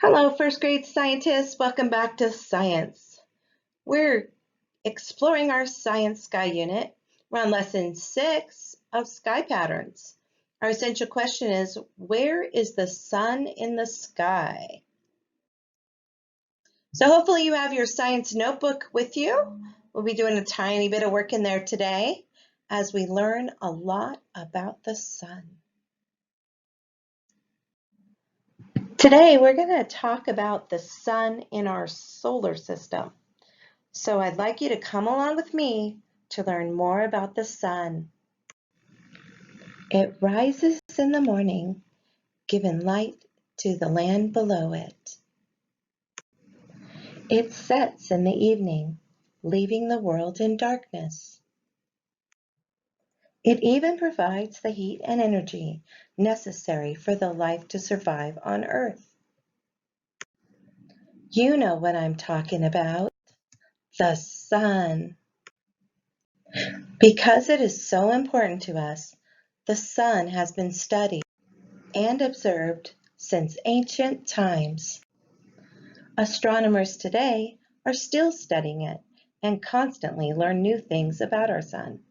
Hello, first grade scientists. Welcome back to science. We're exploring our science sky unit. We're on lesson 6 of sky patterns. Our essential question is, where is the sun in the sky? So hopefully you have your science notebook with you. We'll be doing a tiny bit of work in there today as we learn a lot about the sun. Today we're going to talk about the sun in our solar system. So I'd like you to come along with me to learn more about the sun. It rises in the morning, giving light to the land below it. It sets in the evening, leaving the world in darkness. It even provides the heat and energy necessary for the life to survive on Earth. You know what I'm talking about, the sun. Because it is so important to us, the sun has been studied and observed since ancient times. Astronomers today are still studying it and constantly learn new things about our sun.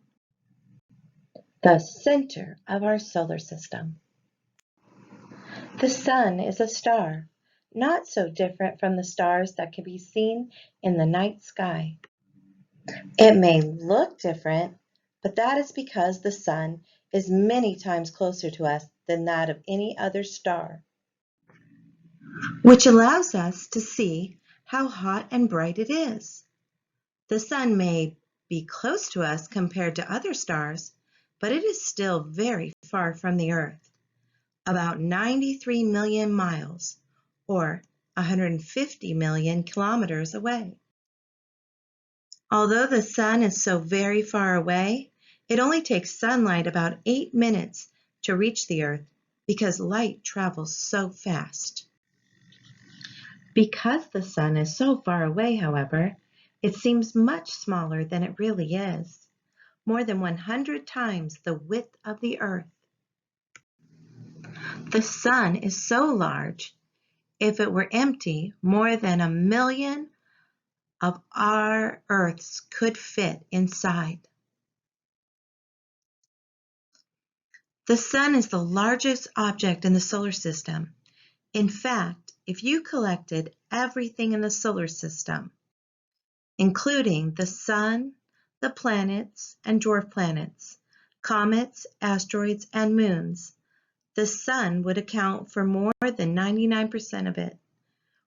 The center of our solar system. The sun is a star, not so different from the stars that can be seen in the night sky. It may look different, but that is because the sun is many times closer to us than that of any other star, which allows us to see how hot and bright it is. The sun may be close to us compared to other stars, but it is still very far from the Earth, about 93 million miles, or 150 million kilometers away. Although the sun is so very far away, it only takes sunlight about 8 minutes to reach the Earth because light travels so fast. Because the sun is so far away, however, it seems much smaller than it really is, more than 100 times the width of the Earth. The sun is so large, if it were empty, more than 1 million of our Earths could fit inside. The sun is the largest object in the solar system. In fact, if you collected everything in the solar system, including the sun, the planets and dwarf planets, comets, asteroids, and moons, the sun would account for more than 99% of it,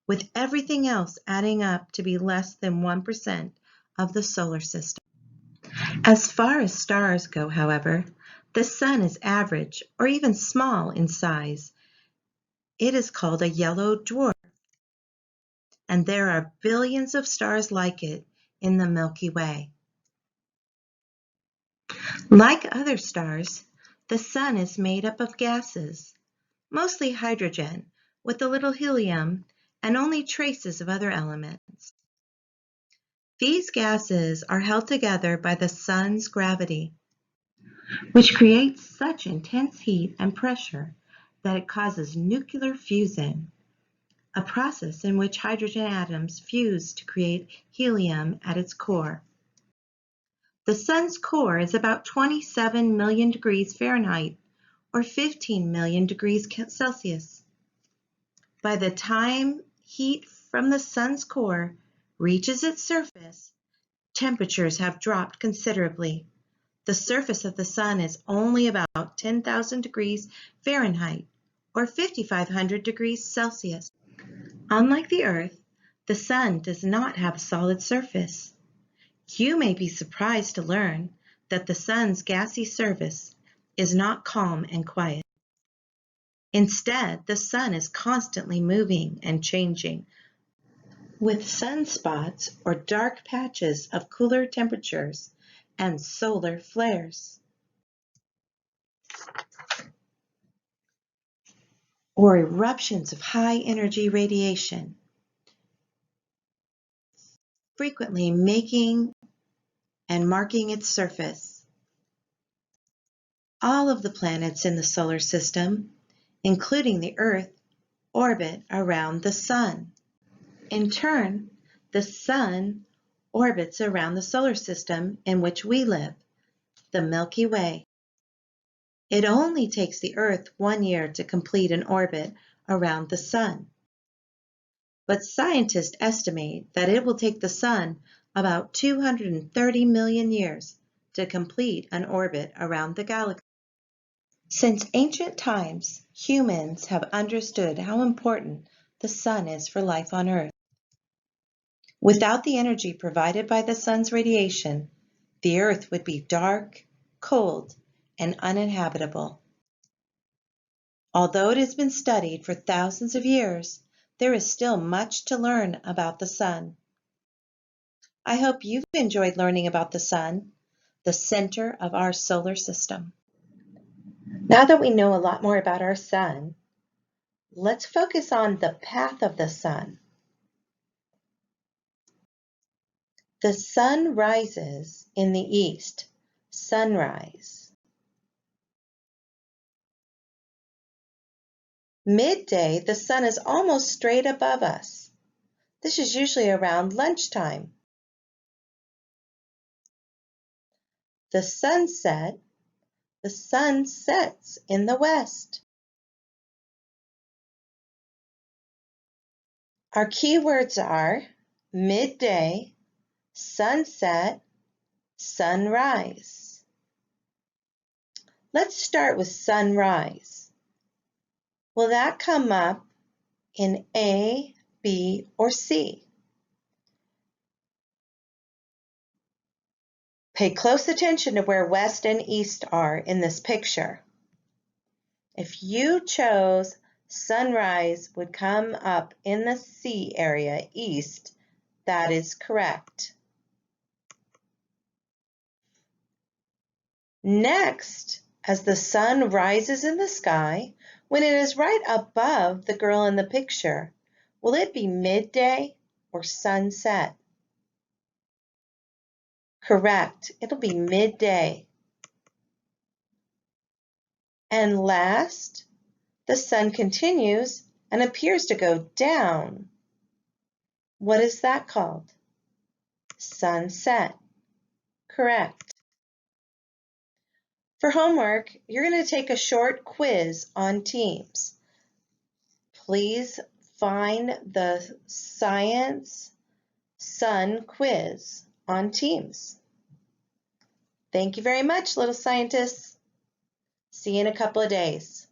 with everything else adding up to be less than 1% of the solar system. As far as stars go, however, the sun is average or even small in size. It is called a yellow dwarf, and there are billions of stars like it in the Milky Way. Like other stars, the sun is made up of gases, mostly hydrogen, with a little helium and only traces of other elements. These gases are held together by the sun's gravity, which creates such intense heat and pressure that it causes nuclear fusion, a process in which hydrogen atoms fuse to create helium at its core. The sun's core is about 27 million degrees Fahrenheit, or 15 million degrees Celsius. By the time heat from the sun's core reaches its surface, temperatures have dropped considerably. The surface of the sun is only about 10,000 degrees Fahrenheit, or 5,500 degrees Celsius. Unlike the Earth, the sun does not have a solid surface. You may be surprised to learn that the sun's gassy surface is not calm and quiet. Instead, the sun is constantly moving and changing, with sunspots or dark patches of cooler temperatures and solar flares, or eruptions of high-energy radiation, frequently making and marking its surface. All of the planets in the solar system, including the Earth, orbit around the sun. In turn, the sun orbits around the solar system in which we live, the Milky Way. It only takes the Earth 1 year to complete an orbit around the sun. But scientists estimate that it will take the sun about 230 million years to complete an orbit around the galaxy. Since ancient times, humans have understood how important the sun is for life on Earth. Without the energy provided by the sun's radiation, the Earth would be dark, cold, and uninhabitable. Although it has been studied for thousands of years, there is still much to learn about the sun. I hope you've enjoyed learning about the sun, the center of our solar system. Now that we know a lot more about our sun, let's focus on the path of the sun. The sun rises in the east, sunrise. Midday, the sun is almost straight above us. This is usually around lunchtime. The sunset, the sun sets in the west. Our key words are midday, sunset, sunrise. Let's start with sunrise. Will that come up in A, B, or C? Pay close attention to where west and east are in this picture. If you chose sunrise would come up in the C area, east, that is correct. Next, as the sun rises in the sky, when it is right above the girl in the picture, will it be midday or sunset? Correct, it'll be midday. And last, the sun continues and appears to go down. What is that called? Sunset. Correct. For homework, you're going to take a short quiz on teams. Please find the Science Sun quiz on teams. Thank you very much, little scientists. See you in a couple of days.